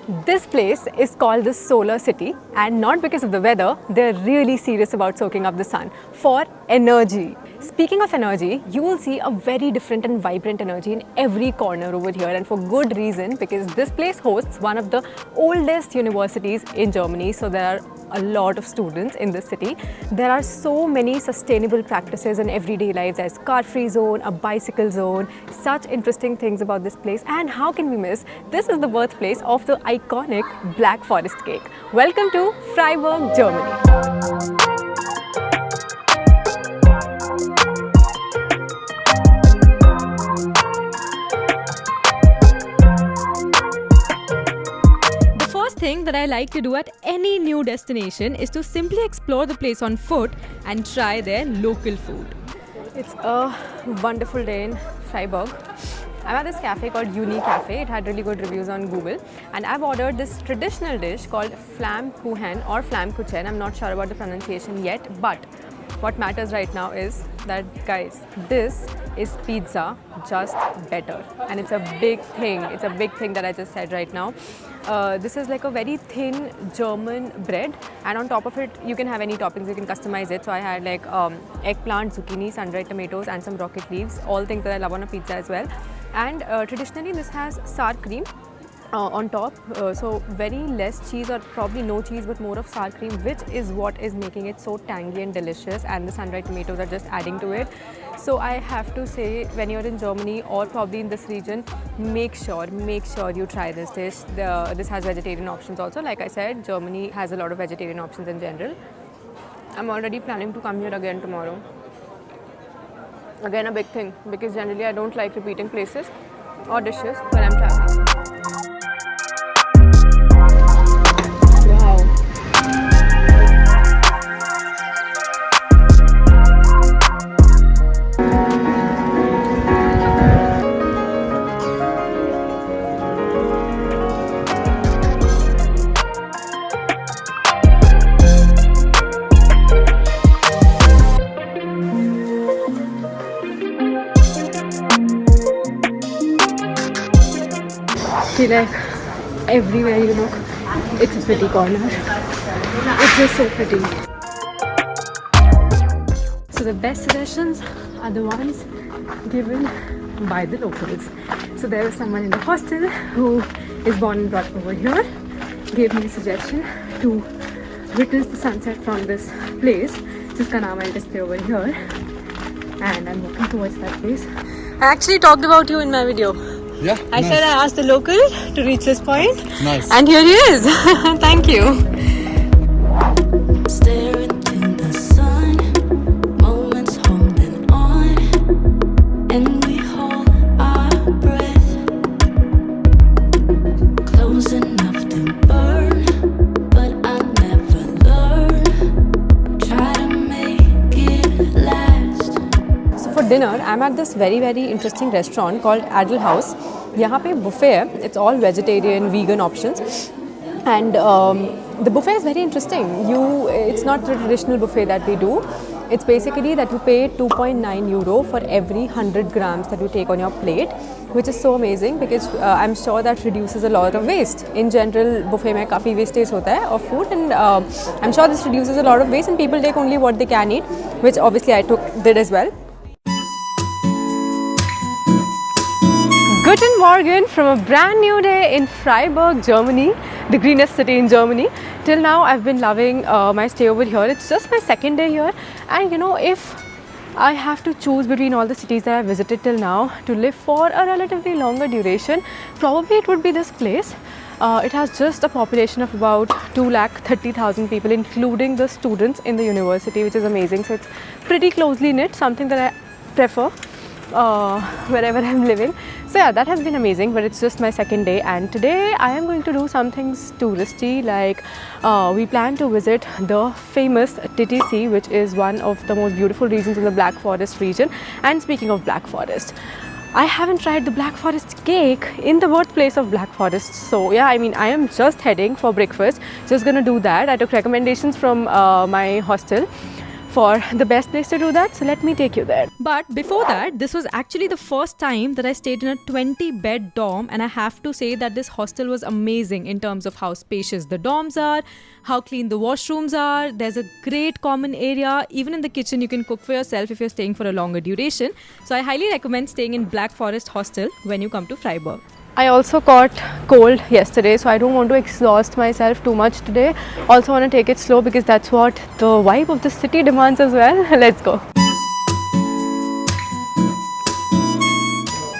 This place is called the Solar City, and not because of the weather, they're really serious about soaking up the sun for energy. Speaking of energy, you will see a very different and vibrant energy in every corner over here, and for good reason, because this place hosts one of the oldest universities in Germany. So there are a lot of students in this city. There are so many sustainable practices in everyday life. There's car-free zone, a bicycle zone, such interesting things about this place. And how can we miss? This is the birthplace of the iconic Black Forest cake. Welcome to Freiburg, Germany. Thing that I like to do at any new destination is to simply explore the place on foot and try their local food. It's a wonderful day in Freiburg. I'm at this cafe called Uni Cafe. It had really good reviews on Google, and I've ordered this traditional dish called Flammkuchen or Flammkuchen. I'm not sure about the pronunciation yet, but what matters right now is that, guys, this is pizza, just better. And it's a big thing. It's a big thing that I just said right now. This is like a very thin German bread, and on top of it you can have any toppings, you can customize it. So I had like eggplant, zucchini, sun-dried tomatoes and some rocket leaves, all things that I love on a pizza as well. And traditionally this has sour cream on top, so very less cheese or probably no cheese but more of sour cream, which is what is making it so tangy and delicious, and the sun-dried tomatoes are just adding to it. So I have to say, when you're in Germany or probably in this region, make sure you try this dish. This has vegetarian options also. Like I said, Germany has a lot of vegetarian options in general. I'm already planning to come here again tomorrow. Again, a big thing, because generally I don't like repeating places or dishes when I'm traveling. I feel like everywhere you look, it's a pretty corner. It's just so pretty. So the best suggestions are the ones given by the locals. So there was someone in the hostel who is born and brought up over here, gave me a suggestion to witness the sunset from this place. Jiska naam I'll display over here, and I'm walking towards that place. I actually talked about you in my video. Yeah, I said I asked the local to reach this point. Nice. And here he is. Thank you. Staring to the sun, moments holding on, and we hold our breath, close enough to burn, but I never learn. Try to make it last. So for dinner, I'm at this very interesting restaurant called Adel House. यहाँ पे buffet है. It's all vegetarian, vegan options, and the buffet is very interesting. It's not the traditional buffet that we do. It's basically that you pay 2.9 euro for every 100 grams that you take on your plate, which is so amazing because I'm sure that reduces a lot of waste. In general, buffet में काफ़ी wastage होता है of food, and I'm sure this reduces a lot of waste, and people take only what they can eat, which obviously I did as well. Guten Morgen from a brand new day in Freiburg, Germany, the greenest city in Germany. Till now I've been loving my stay over here. It's just my second day here, and you know, if I have to choose between all the cities that I visited till now to live for a relatively longer duration, probably it would be this place. It has just a population of about 230,000 people, including the students in the university, which is amazing. So it's pretty closely knit, something that I prefer wherever I'm living. So yeah, that has been amazing, but it's just my second day, and today I am going to do something touristy. Like we plan to visit the famous Titisee, which is one of the most beautiful regions in the Black Forest region. And speaking of Black Forest, I haven't tried the Black Forest cake in the birthplace of Black Forest. So yeah, I mean, I am just heading for breakfast, just gonna do that. I took recommendations from my hostel for the best place to do that. So let me take you there. But before that, this was actually the first time that I stayed in a 20-bed dorm, and I have to say that this hostel was amazing in terms of how spacious the dorms are, how clean the washrooms are. There's a great common area. Even in the kitchen, you can cook for yourself if you're staying for a longer duration. So I highly recommend staying in Black Forest Hostel when you come to Freiburg. I also caught cold yesterday, so I don't want to exhaust myself too much today. Also want to take it slow because that's what the vibe of the city demands as well. Let's go.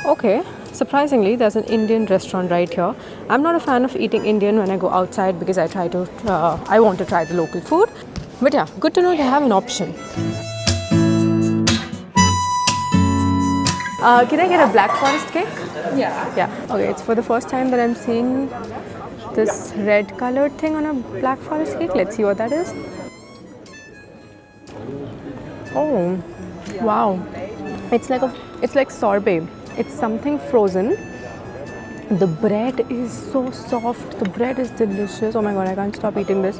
Okay, surprisingly there's an Indian restaurant right here. I'm not a fan of eating Indian when I go outside because I want to try the local food. But yeah, good to know they have an option. Can I get a Black Forest cake? Yeah. Okay, it's for the first time that I'm seeing this red colored thing on a Black Forest cake. Let's see what that is. Oh, wow. It's like sorbet. It's something frozen. The bread is so soft. The bread is delicious. Oh my god, I can't stop eating this.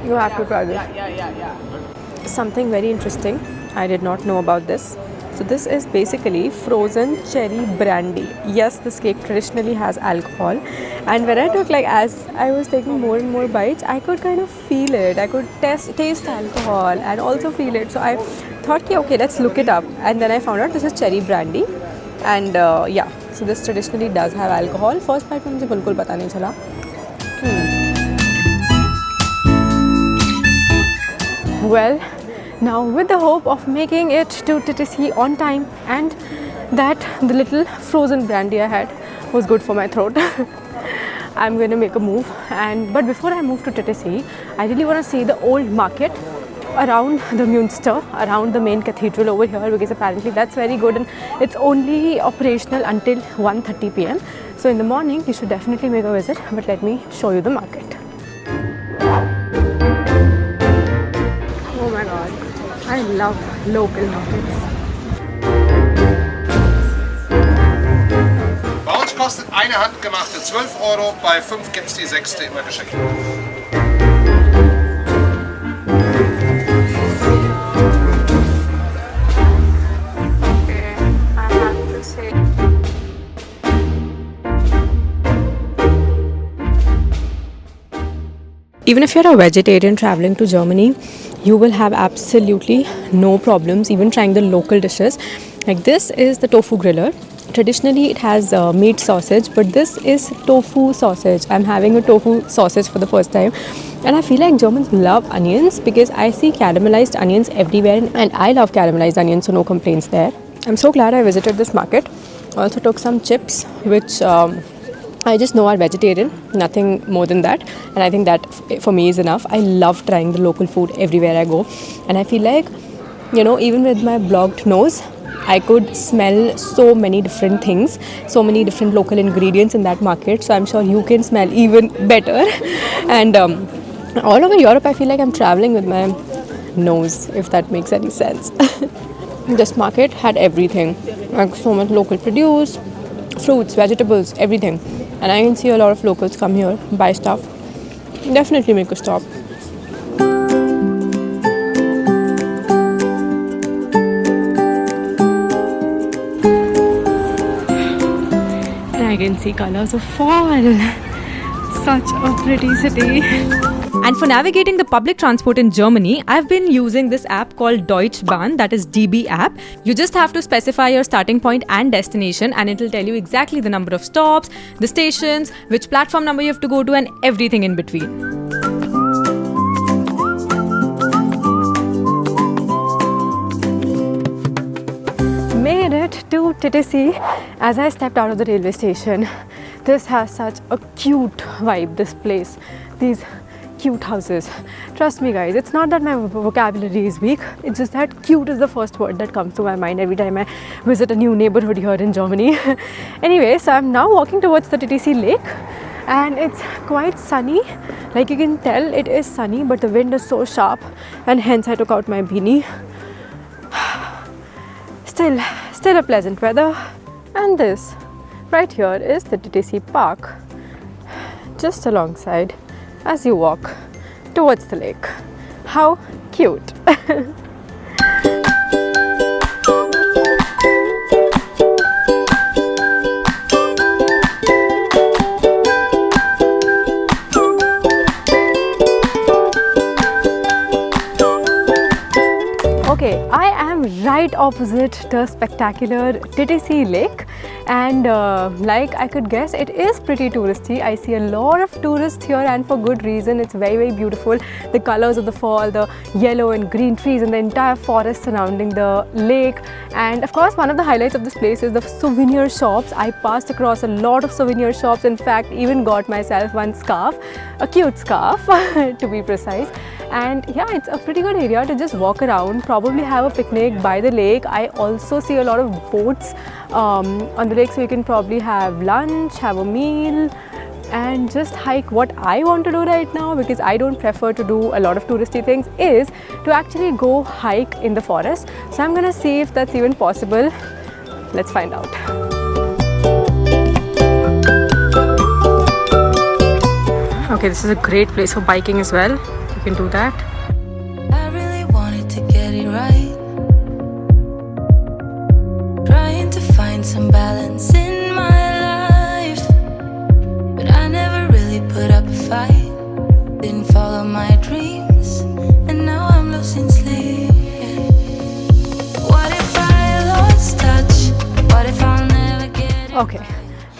You have to try this. Something very interesting. I did not know about this. So this is basically frozen cherry brandy. Yes, this cake traditionally has alcohol, and when I took, as I was taking more and more bites, I could kind of feel it. I could taste alcohol and also feel it. So I thought, okay, let's look it up, and then I found out this is cherry brandy, and yeah, so this traditionally does have alcohol. First bite में मुझे बिल्कुल पता नहीं चला. Well, now with the hope of making it to Titisee on time, and that the little frozen brandy I had was good for my throat, I'm going to make a move. But before I move to Titisee, I really want to see the old market around the Münster, around the main cathedral over here, because apparently that's very good and it's only operational until 1:30 p.m. So in the morning you should definitely make a visit, but let me show you the market. Oh my god, I love local markets. Bei uns kostet eine handgemachte 12 Euro, bei 5 gibt es die 6. immer geschenkt. Even if you're a vegetarian traveling to Germany, you will have absolutely no problems even trying the local dishes. Like this is the tofu griller. Traditionally it has meat sausage, but this is tofu sausage. I'm having a tofu sausage for the first time, and I feel like Germans love onions because I see caramelized onions everywhere, and I love caramelized onions, so no complaints there. I'm so glad I visited this market. Also took some chips which I just know are vegetarian, nothing more than that, and I think that for me is enough. I love trying the local food everywhere I go, and I feel like, even with my blocked nose, I could smell so many different things, so many different local ingredients in that market, so I'm sure you can smell even better. And all over Europe I feel like I'm traveling with my nose, if that makes any sense. This market had everything, like so much local produce, fruits, vegetables, everything. And I can see a lot of locals come here, buy stuff. Definitely make a stop. And I can see colors of fall. Such a pretty city. And for navigating the public transport in Germany, I've been using this app called Deutsche Bahn, that is DB app. You just have to specify your starting point and destination, and it'll tell you exactly the number of stops, the stations, which platform number you have to go to, and everything in between. Made it to Titisee. As I stepped out of the railway station, this has such a cute vibe, this place. These cute houses. Trust me guys, it's not that my vocabulary is weak, it's just that cute is the first word that comes to my mind every time I visit a new neighborhood here in Germany. Anyway, so I'm now walking towards the Titisee lake, and it's quite sunny. Like you can tell, it is sunny, but the wind is so sharp, and hence I took out my beanie. Still a pleasant weather. And this right here is the Titisee Park, just alongside as you walk towards the lake. How cute! Okay, I am right opposite the spectacular Titisee lake, and like I could guess, it is pretty touristy. I see a lot of tourists here, and for good reason. It's very, very beautiful. The colors of the fall, the yellow and green trees, and the entire forest surrounding the lake. And of course, one of the highlights of this place is the souvenir shops. I passed across a lot of souvenir shops. In fact, even got myself one scarf, a cute scarf to be precise. And yeah, it's a pretty good area to just walk around, probably have a picnic by the lake. I also see a lot of boats on the lake, so you can probably have lunch, have a meal, and just hike. What I want to do right now, because I don't prefer to do a lot of touristy things, is to actually go hike in the forest. So I'm gonna see if that's even possible. Let's find out. Okay, this is a great place for biking as well. You can do that. I really wanted to get it right, trying to find some balance in my life, but I never really put up a fight, didn't follow my dreams, and now I'm losing sleep. What if I lost touch? What if I'll never get it? Okay,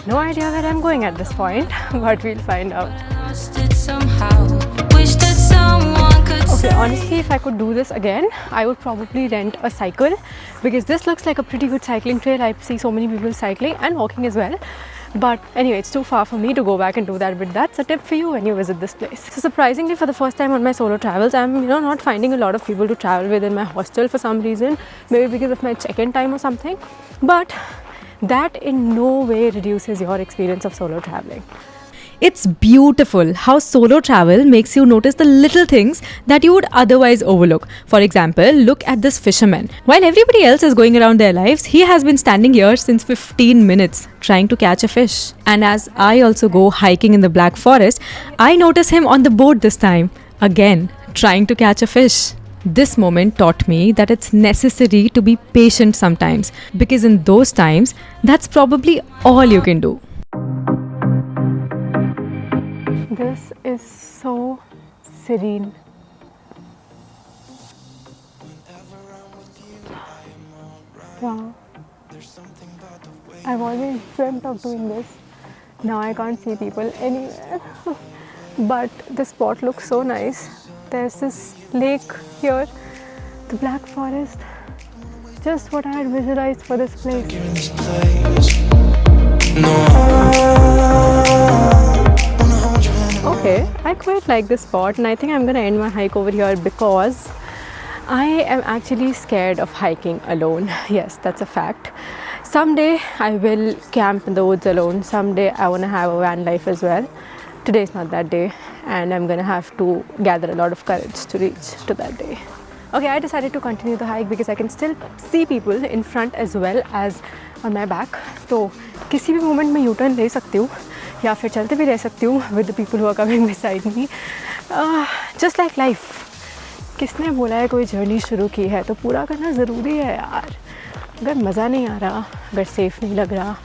no idea where I'm going at this point, but we'll find out. I lost it somehow. Wish that someone could Okay, say. honestly, if I could do this again, I would probably rent a cycle, because this looks like a pretty good cycling trail. I see so many people cycling and walking as well. But anyway, it's too far for me to go back and do that, but that's a tip for you when you visit this place. So surprisingly, for the first time on my solo travels, I'm not finding a lot of people to travel with in my hostel for some reason, maybe because of my check-in time or something. But that in no way reduces your experience of solo traveling. It's beautiful how solo travel makes you notice the little things that you would otherwise overlook. For example, look at this fisherman. While everybody else is going around their lives, he has been standing here since 15 minutes trying to catch a fish. And as I also go hiking in the Black Forest, I notice him on the boat this time, again trying to catch a fish. This moment taught me that it's necessary to be patient sometimes, because in those times, that's probably all you can do. This is so serene. Wow. I've always dreamt of doing this. Now I can't see people anywhere. But the spot looks so nice. There's this lake here, the Black Forest. Just what I had visualized for this place. Okay, I quite like this spot, and I think I'm gonna end my hike over here because I am actually scared of hiking alone. Yes, that's a fact. Someday I will camp in the woods alone. Someday I wanna have a van life as well. Today's not that day, and I'm gonna have to gather a lot of courage to reach to that day. Okay, I decided to continue the hike because I can still see people in front as well as on my back. तो किसी भी moment में U-turn ले सकती हूँ या फिर चलते भी रह सकती हूँ with the people who are coming beside me. Just like life. किसने बोला है कोई जर्नी शुरू की है तो पूरा करना ज़रूरी है यार. अगर मज़ा नहीं आ रहा, अगर सेफ नहीं लग रहा,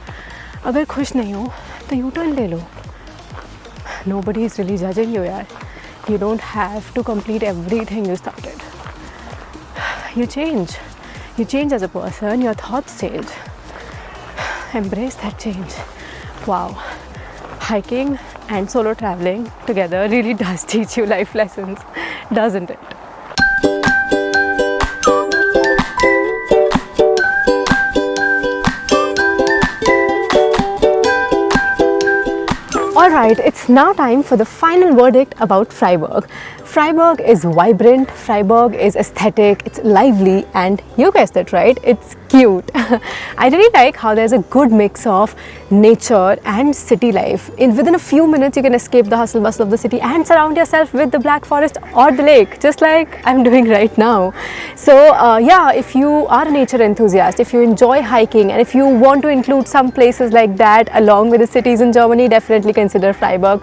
अगर खुश नहीं हो तो U-turn ले लो. Nobody is really judging you यार. You don't have to complete everything you started. You change. You change as a person, your thoughts change. Embrace that change. Wow. Hiking and solo traveling together really does teach you life lessons, doesn't it? Alright, it's now time for the final verdict about Freiburg. Freiburg is vibrant, Freiburg is aesthetic, it's lively, and you guessed it right, it's cute. I really like how there's a good mix of nature and city life. Within a few minutes you can escape the hustle bustle of the city and surround yourself with the Black Forest or the lake, just like I'm doing right now. So yeah, if you are a nature enthusiast, if you enjoy hiking, and if you want to include some places like that along with the cities in Germany, definitely consider Freiburg.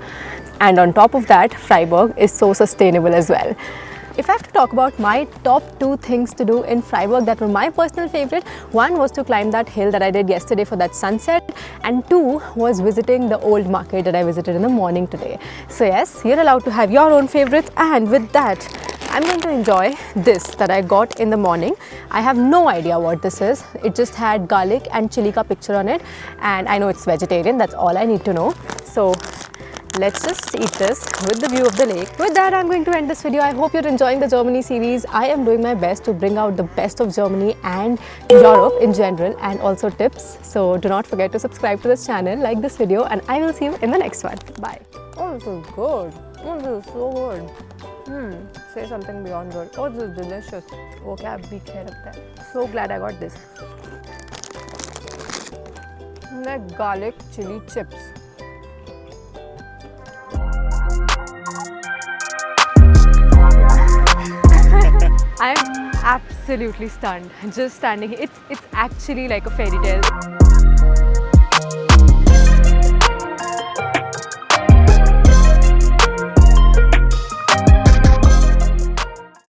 And on top of that, Freiburg is so sustainable as well. if I have to talk about my top 2 things to do in Freiburg that were my personal favorite, one was to climb that hill that I did yesterday for that sunset, and 2 was visiting the old market that I visited in the morning today. So yes, you're allowed to have your own favorites, and with that, I'm going to enjoy this that I got in the morning. I have no idea what this is. It just had garlic and chili ka picture on it, and I know it's vegetarian, that's all I need to know. So let's just eat this with the view of the lake. With that, I'm going to end this video. I hope you're enjoying the Germany series. I am doing my best to bring out the best of Germany and Europe in general, and also tips. So do not forget to subscribe to this channel, like this video, and I will see you in the next one. Bye. Oh, this is good. Oh, this is so good. Say something beyond good. Oh, this is delicious. Oh, kya bhi khe lagta hai. So glad I got this. Like garlic chili chips. I'm absolutely stunned. Just standing here. It's actually like a fairy tale.